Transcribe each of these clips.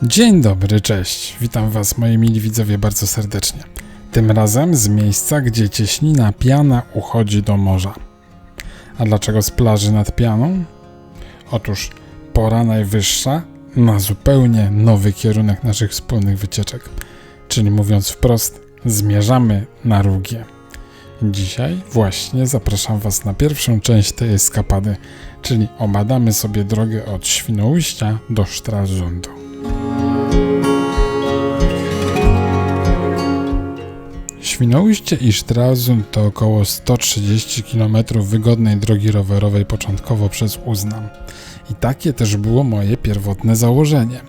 Dzień dobry, cześć. Witam Was, moi mili widzowie, bardzo serdecznie. Tym razem z miejsca, gdzie cieśnina Piana uchodzi do morza. A dlaczego z plaży nad Pianą? Otóż pora najwyższa na zupełnie nowy kierunek naszych wspólnych wycieczek. Czyli mówiąc wprost, zmierzamy na Rugię. Dzisiaj właśnie zapraszam Was na pierwszą część tej eskapady, czyli obadamy sobie drogę od Świnoujścia do Stralsundu. Świnoujście i Stralsund to około 130 km wygodnej drogi rowerowej początkowo przez Uznam. I takie też było moje pierwotne założenie.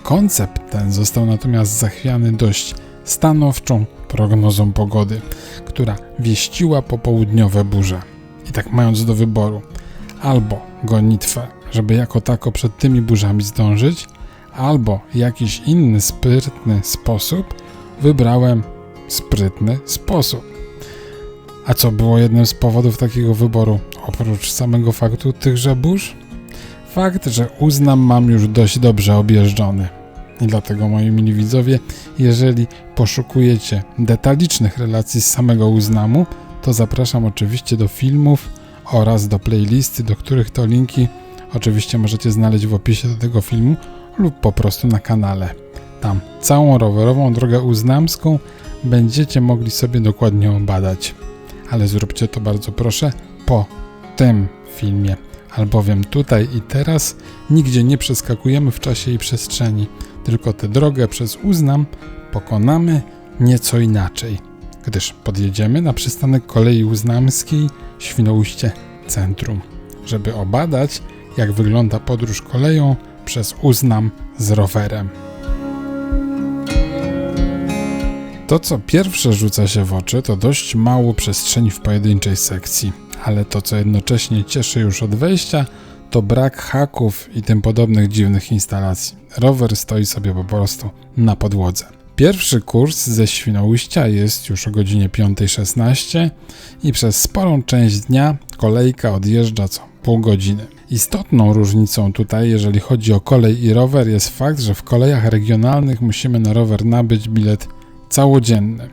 Koncept ten został natomiast zachwiany dość stanowczą prognozą pogody, która wieściła popołudniowe burze. I tak mając do wyboru albo gonitwę, żeby jako tako przed tymi burzami zdążyć, albo jakiś inny sprytny sposób, wybrałem sprytny sposób. A co było jednym z powodów takiego wyboru, oprócz samego faktu tychże burz? Fakt, że Uznam mam już dość dobrze objeżdżony. I dlatego, moi mili widzowie, jeżeli poszukujecie detalicznych relacji z samego Uznamu, to zapraszam oczywiście do filmów oraz do playlisty, do których to linki oczywiście możecie znaleźć w opisie do tego filmu lub po prostu na kanale. Tam całą rowerową drogę uznamską będziecie mogli sobie dokładnie obadać. Ale zróbcie to bardzo proszę po tym filmie, albowiem tutaj i teraz nigdzie nie przeskakujemy w czasie i przestrzeni, tylko tę drogę przez Uznam pokonamy nieco inaczej, gdyż podjedziemy na przystanek kolei uznamskiej Świnoujście Centrum, żeby obadać, jak wygląda podróż koleją przez Uznam z rowerem. To, co pierwsze rzuca się w oczy, to dość mało przestrzeni w pojedynczej sekcji, ale to, co jednocześnie cieszy już od wejścia, to brak haków i tym podobnych dziwnych instalacji. Rower stoi sobie po prostu na podłodze. Pierwszy kurs ze Świnoujścia jest już o godzinie 5:16 i przez sporą część dnia kolejka odjeżdża co pół godziny. Istotną różnicą tutaj, jeżeli chodzi o kolej i rower, jest fakt, że w kolejach regionalnych musimy na rower nabyć bilet całodzienny,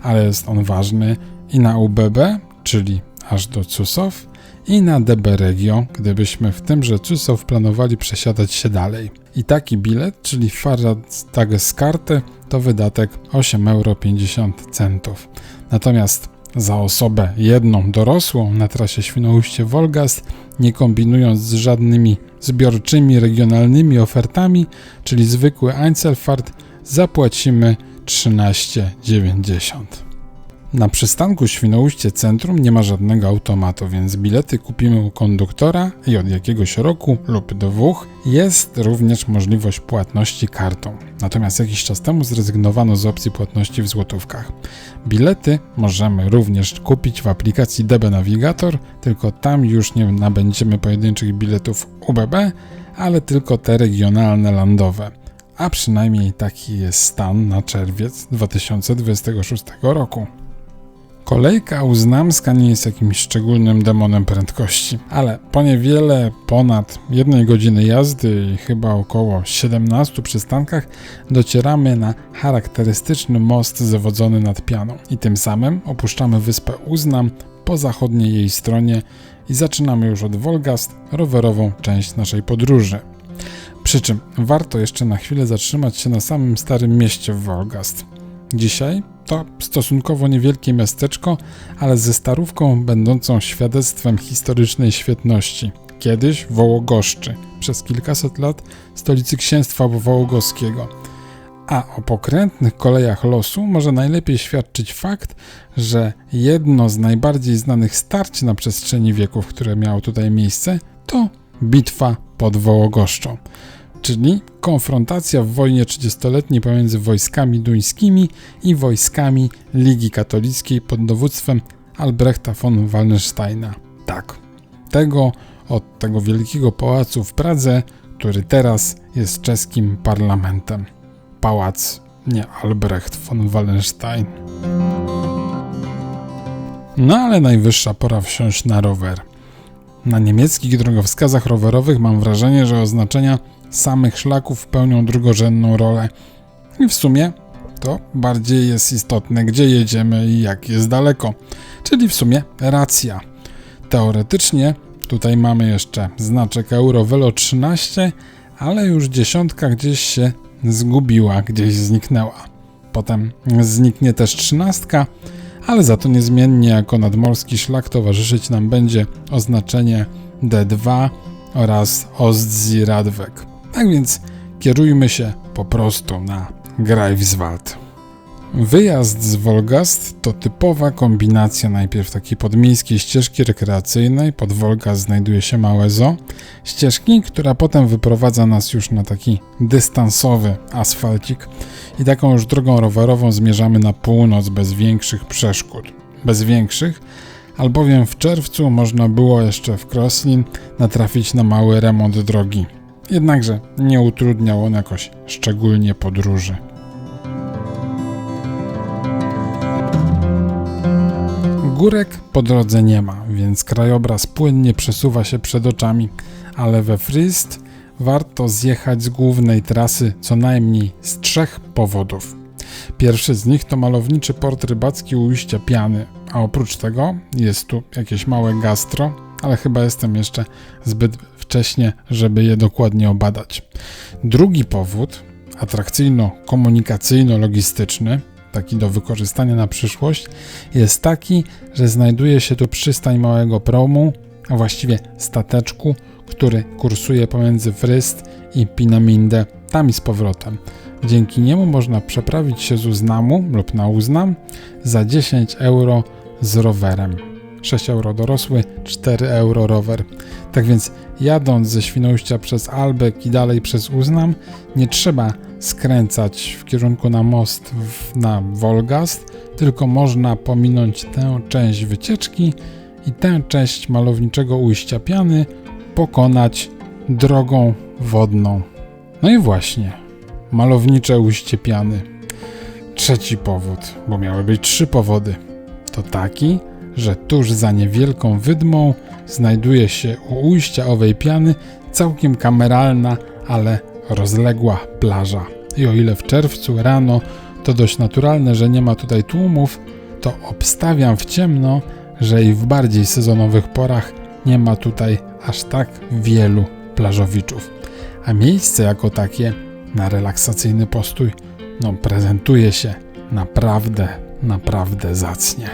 ale jest on ważny i na UBB, czyli aż do Cusów, i na DB Regio, gdybyśmy w tymże Cusów planowali przesiadać się dalej. I taki bilet, czyli Fahrradtageskarty, to wydatek 8,50 €. Natomiast za osobę jedną dorosłą na trasie Świnoujście-Wolgast, nie kombinując z żadnymi zbiorczymi regionalnymi ofertami, czyli zwykły Einzelfahrt, zapłacimy 13,90 €. Na przystanku Świnoujście Centrum nie ma żadnego automatu, więc bilety kupimy u konduktora i od jakiegoś roku lub 2 jest również możliwość płatności kartą. Natomiast jakiś czas temu zrezygnowano z opcji płatności w złotówkach. Bilety możemy również kupić w aplikacji DB Navigator, tylko tam już nie nabędziemy pojedynczych biletów UBB, ale tylko te regionalne landowe. A przynajmniej taki jest stan na czerwiec 2026 roku. Kolejka uznamska nie jest jakimś szczególnym demonem prędkości, ale po niewiele ponad 1 godziny jazdy i chyba około 17 przystankach docieramy na charakterystyczny most zawodzony nad Pianą i tym samym opuszczamy wyspę Uznam po zachodniej jej stronie i zaczynamy już od Wolgast rowerową część naszej podróży. Przy czym warto jeszcze na chwilę zatrzymać się na samym starym mieście w Wolgast. Dzisiaj to stosunkowo niewielkie miasteczko, ale ze starówką będącą świadectwem historycznej świetności. Kiedyś Wołogoszczy, przez kilkaset lat stolicy księstwa wołogoskiego. A o pokrętnych kolejach losu może najlepiej świadczyć fakt, że jedno z najbardziej znanych starć na przestrzeni wieków, które miało tutaj miejsce, to bitwa pod Wołogoszczą, czyli konfrontacja w wojnie 30-letniej pomiędzy wojskami duńskimi i wojskami Ligi Katolickiej pod dowództwem Albrechta von Wallensteina. Tak, od tego wielkiego pałacu w Pradze, który teraz jest czeskim parlamentem. Pałac, nie Albrecht von Wallenstein. No ale najwyższa pora wsiąść na rower. Na niemieckich drogowskazach rowerowych mam wrażenie, że oznaczenia samych szlaków pełnią drugorzędną rolę. I w sumie to bardziej jest istotne, gdzie jedziemy i jak jest daleko. Czyli w sumie racja. Teoretycznie tutaj mamy jeszcze znaczek Eurovelo 13, ale już 10 gdzieś się zgubiła, gdzieś zniknęła. Potem zniknie też 13, ale za to niezmiennie jako nadmorski szlak towarzyszyć nam będzie oznaczenie D2 oraz Ostsee-Radweg. Tak więc kierujmy się po prostu na Greifswald. Wyjazd z Wolgast to typowa kombinacja najpierw takiej podmiejskiej ścieżki rekreacyjnej, pod Wolgast znajduje się małe zoo, ścieżki, która potem wyprowadza nas już na taki dystansowy asfalcik i taką już drogą rowerową zmierzamy na północ bez większych przeszkód. Bez większych, albowiem w czerwcu można było jeszcze w Crosslin natrafić na mały remont drogi. Jednakże nie utrudniał on jakoś szczególnie podróży. Górek po drodze nie ma, więc krajobraz płynnie przesuwa się przed oczami, ale we Frist warto zjechać z głównej trasy co najmniej z 3 powodów. Pierwszy z nich to malowniczy port rybacki u ujścia Piany, a oprócz tego jest tu jakieś małe gastro, ale chyba jestem jeszcze zbyt wcześnie, żeby je dokładnie obadać. Drugi powód, atrakcyjno-komunikacyjno-logistyczny, taki do wykorzystania na przyszłość, jest taki, że znajduje się tu przystań małego promu, a właściwie stateczku, który kursuje pomiędzy Frist i Peenemünde, tam i z powrotem. Dzięki niemu można przeprawić się z Uznamu lub na Uznam za 10 euro z rowerem. 6 euro dorosły, 4 euro rower. Tak więc jadąc ze Świnoujścia przez Albek i dalej przez Uznam, nie trzeba skręcać w kierunku na most na Wolgast, tylko można pominąć tę część wycieczki i tę część malowniczego ujścia Piany pokonać drogą wodną. No i właśnie, malownicze ujście Piany. Trzeci powód, bo miały być 3 powody, to taki, że tuż za niewielką wydmą znajduje się u ujścia owej Piany całkiem kameralna, ale rozległa plaża. I o ile w czerwcu rano to dość naturalne, że nie ma tutaj tłumów, to obstawiam w ciemno, że i w bardziej sezonowych porach nie ma tutaj aż tak wielu plażowiczów. A miejsce jako takie na relaksacyjny postój prezentuje się naprawdę zacnie.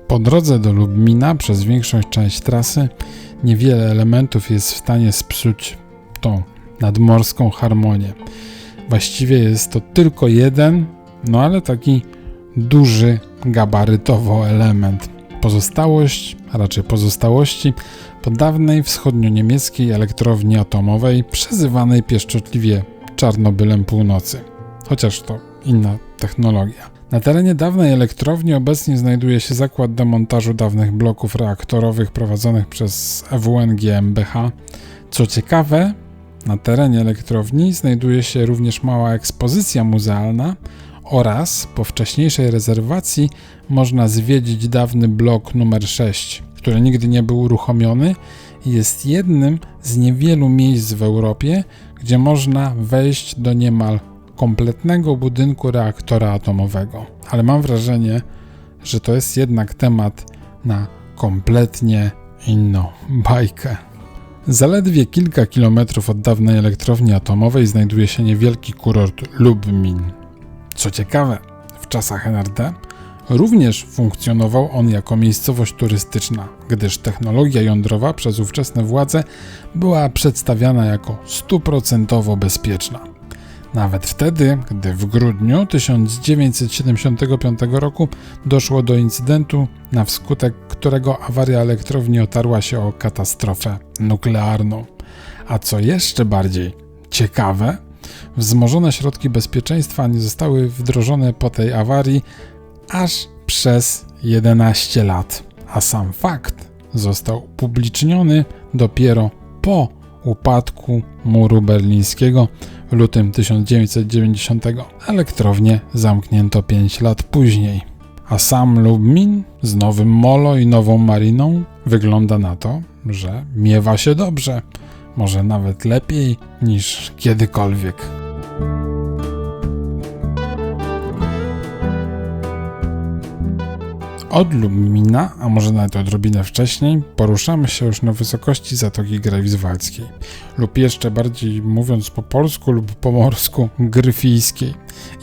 Po drodze do Lubmina przez większość część trasy niewiele elementów jest w stanie spsuć tą nadmorską harmonię. Właściwie jest to tylko jeden, ale taki duży gabarytowo element. Pozostałości po dawnej wschodnio-niemieckiej elektrowni atomowej przezywanej pieszczotliwie Czarnobylem Północy. Chociaż to inna technologia. Na terenie dawnej elektrowni obecnie znajduje się zakład demontażu dawnych bloków reaktorowych prowadzonych przez EWN GmbH. Co ciekawe, na terenie elektrowni znajduje się również mała ekspozycja muzealna oraz po wcześniejszej rezerwacji można zwiedzić dawny blok numer 6, który nigdy nie był uruchomiony i jest jednym z niewielu miejsc w Europie, gdzie można wejść do niemal kompletnego budynku reaktora atomowego. Ale mam wrażenie, że to jest jednak temat na kompletnie inną bajkę. Zaledwie kilka kilometrów od dawnej elektrowni atomowej znajduje się niewielki kurort Lubmin. Co ciekawe, w czasach NRD również funkcjonował on jako miejscowość turystyczna, gdyż technologia jądrowa przez ówczesne władze była przedstawiana jako 100% bezpieczna. Nawet wtedy, gdy w grudniu 1975 roku doszło do incydentu, na wskutek którego awaria elektrowni otarła się o katastrofę nuklearną. A co jeszcze bardziej ciekawe, wzmożone środki bezpieczeństwa nie zostały wdrożone po tej awarii aż przez 11 lat, a sam fakt został upubliczniony dopiero po upadku muru berlińskiego w lutym 1990. Elektrownię zamknięto 5 lat później. A sam Lubmin z nowym molo i nową mariną wygląda na to, że miewa się dobrze, może nawet lepiej niż kiedykolwiek. Od Lubmina, a może nawet odrobinę wcześniej, poruszamy się już na wysokości Zatoki Greifswaldzkiej lub jeszcze bardziej mówiąc po polsku lub po morsku Gryfijskiej.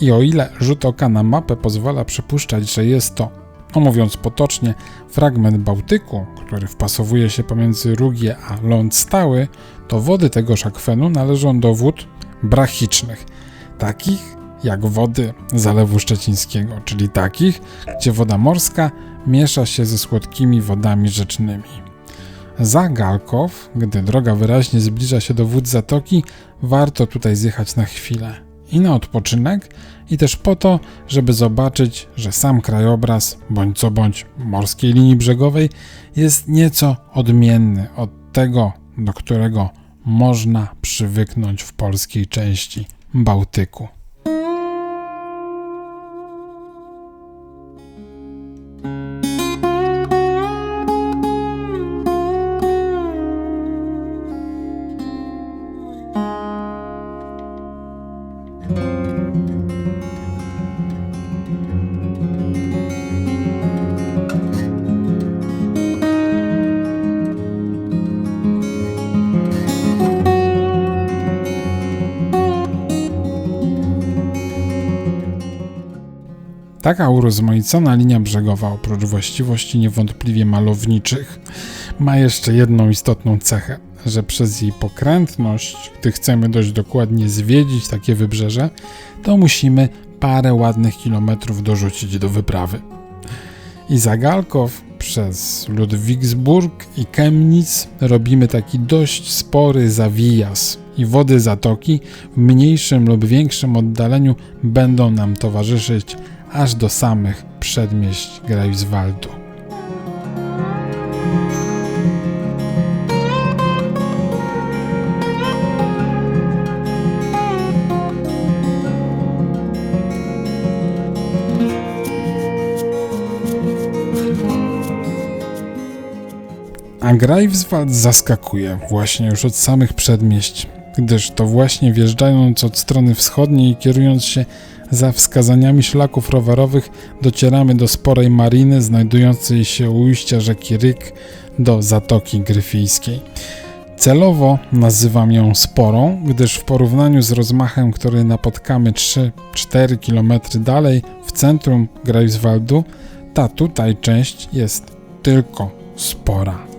I o ile rzut oka na mapę pozwala przypuszczać, że jest to, mówiąc potocznie, fragment Bałtyku, który wpasowuje się pomiędzy Rugię a ląd stały, to wody tegoż akwenu należą do wód brachicznych, takich jak wody Zalewu Szczecińskiego, czyli takich, gdzie woda morska miesza się ze słodkimi wodami rzecznymi. Za Galkow, gdy droga wyraźnie zbliża się do wód zatoki, warto tutaj zjechać na chwilę. I na odpoczynek, i też po to, żeby zobaczyć, że sam krajobraz, bądź co bądź morskiej linii brzegowej, jest nieco odmienny od tego, do którego można przywyknąć w polskiej części Bałtyku. Taka urozmaicona linia brzegowa, oprócz właściwości niewątpliwie malowniczych, ma jeszcze jedną istotną cechę, że przez jej pokrętność, gdy chcemy dość dokładnie zwiedzić takie wybrzeże, to musimy parę ładnych kilometrów dorzucić do wyprawy. I za Galkow przez Ludwigsburg i Chemnitz robimy taki dość spory zawijas i wody zatoki w mniejszym lub większym oddaleniu będą nam towarzyszyć aż do samych przedmieść Greifswaldu. A Greifswald zaskakuje właśnie już od samych przedmieść, gdyż to właśnie wjeżdżając od strony wschodniej i kierując się za wskazaniami szlaków rowerowych docieramy do sporej mariny znajdującej się u ujścia rzeki Ryk do Zatoki Gryfijskiej. Celowo nazywam ją sporą, gdyż w porównaniu z rozmachem, który napotkamy 3-4 km dalej w centrum Greifswaldu, ta tutaj część jest tylko spora.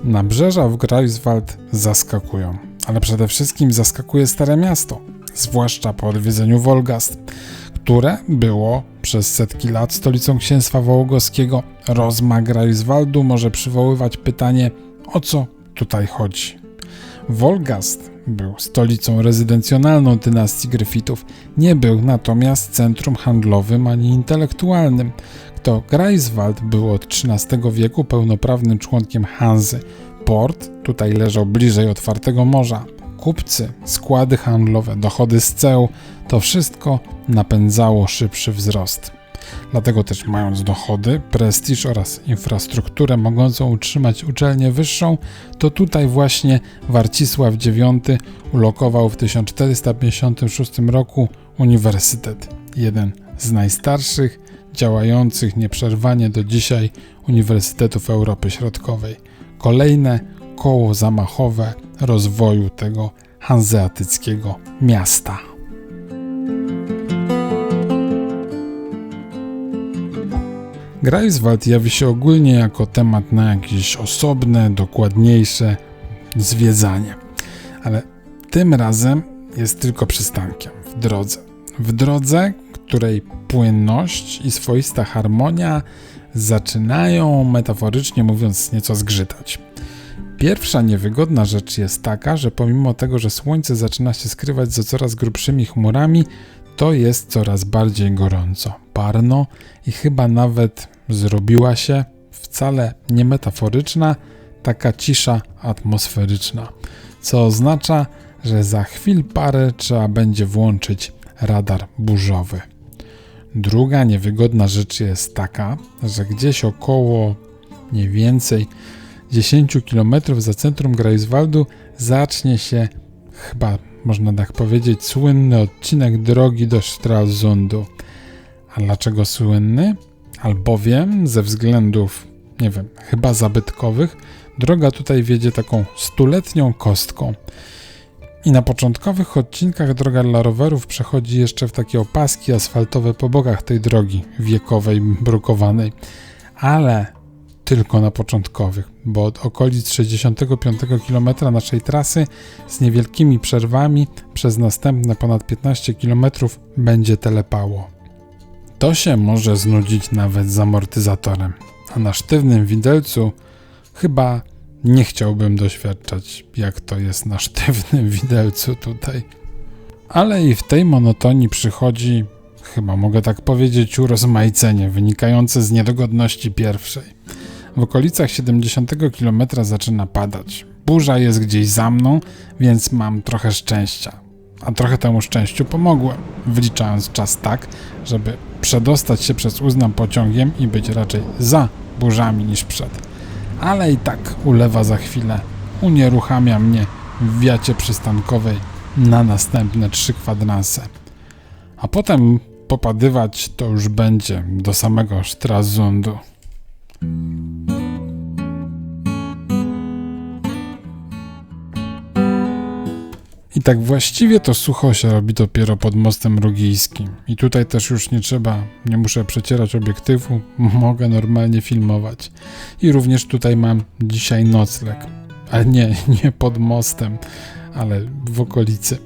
Nabrzeża w Greifswald zaskakują, ale przede wszystkim zaskakuje Stare Miasto, zwłaszcza po odwiedzeniu Wolgast, które było przez setki lat stolicą księstwa wołogoskiego. Rozmach Greifswaldu może przywoływać pytanie, o co tutaj chodzi. Wolgast był stolicą rezydencjonalną dynastii Gryfitów, nie był natomiast centrum handlowym ani intelektualnym. To Greifswald był od XIII wieku pełnoprawnym członkiem Hanzy. Port tutaj leżał bliżej otwartego morza. Kupcy, składy handlowe, dochody z ceł, to wszystko napędzało szybszy wzrost. Dlatego też mając dochody, prestiż oraz infrastrukturę mogącą utrzymać uczelnię wyższą, to tutaj właśnie Warcisław IX ulokował w 1456 roku uniwersytet, jeden z najstarszych działających nieprzerwanie do dzisiaj uniwersytetów Europy Środkowej. Kolejne koło zamachowe rozwoju tego hanzeatyckiego miasta. Greifswald jawi się ogólnie jako temat na jakieś osobne, dokładniejsze zwiedzanie. Ale tym razem jest tylko przystankiem w drodze. W drodze, której płynność i swoista harmonia zaczynają, metaforycznie mówiąc, nieco zgrzytać. Pierwsza niewygodna rzecz jest taka, że pomimo tego, że słońce zaczyna się skrywać za coraz grubszymi chmurami, to jest coraz bardziej gorąco, parno i chyba nawet zrobiła się wcale nie metaforyczna, taka cisza atmosferyczna, co oznacza, że za chwil parę trzeba będzie włączyć radar burzowy. Druga niewygodna rzecz jest taka, że gdzieś około mniej więcej 10 km za centrum Greifswaldu zacznie się, chyba można tak powiedzieć, słynny odcinek drogi do Stralsundu. A dlaczego słynny? Albowiem ze względów, nie wiem, chyba zabytkowych, droga tutaj wiedzie taką stuletnią kostką. I na początkowych odcinkach droga dla rowerów przechodzi jeszcze w takie opaski asfaltowe po bokach tej drogi wiekowej, brukowanej. Ale tylko na początkowych, bo od okolic 65 km naszej trasy z niewielkimi przerwami przez następne ponad 15 km będzie telepało. To się może znudzić nawet z amortyzatorem, a na sztywnym widelcu chyba nie chciałbym doświadczać, jak to jest na sztywnym widelcu tutaj. Ale i w tej monotonii przychodzi, chyba mogę tak powiedzieć, urozmaicenie wynikające z niedogodności pierwszej. W okolicach 70 km zaczyna padać. Burza jest gdzieś za mną, więc mam trochę szczęścia. A trochę temu szczęściu pomogłem, wliczając czas tak, żeby przedostać się przez Uznam pociągiem i być raczej za burzami niż przed. Ale i tak ulewa za chwilę, unieruchamia mnie w wiacie przystankowej na następne 3 kwadranse. A potem popadywać to już będzie do samego Stralsundu. I tak właściwie to sucho się robi dopiero pod mostem rugijskim. I tutaj też już nie muszę przecierać obiektywu, mogę normalnie filmować. I również tutaj mam dzisiaj nocleg. Ale nie pod mostem, ale w okolicy.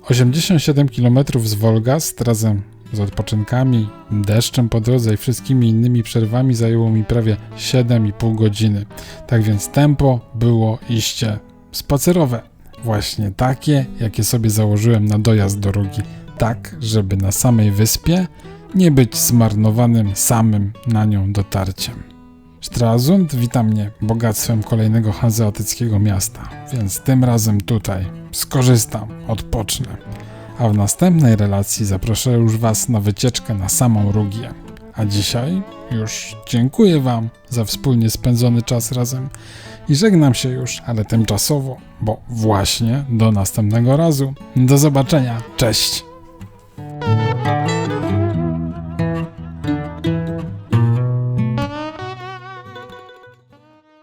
87 km z Wolgast razem z odpoczynkami, deszczem po drodze i wszystkimi innymi przerwami zajęło mi prawie 7,5 godziny. Tak więc tempo było iście spacerowe. Właśnie takie, jakie sobie założyłem na dojazd do Rugi. Tak, żeby na samej wyspie nie być zmarnowanym samym na nią dotarciem. Stralsund wita mnie bogactwem kolejnego hanzeatyckiego miasta, więc tym razem tutaj skorzystam, odpocznę. A w następnej relacji zaproszę już Was na wycieczkę na samą Rugię. A dzisiaj już dziękuję Wam za wspólnie spędzony czas razem i żegnam się już, ale tymczasowo, bo właśnie do następnego razu. Do zobaczenia, cześć!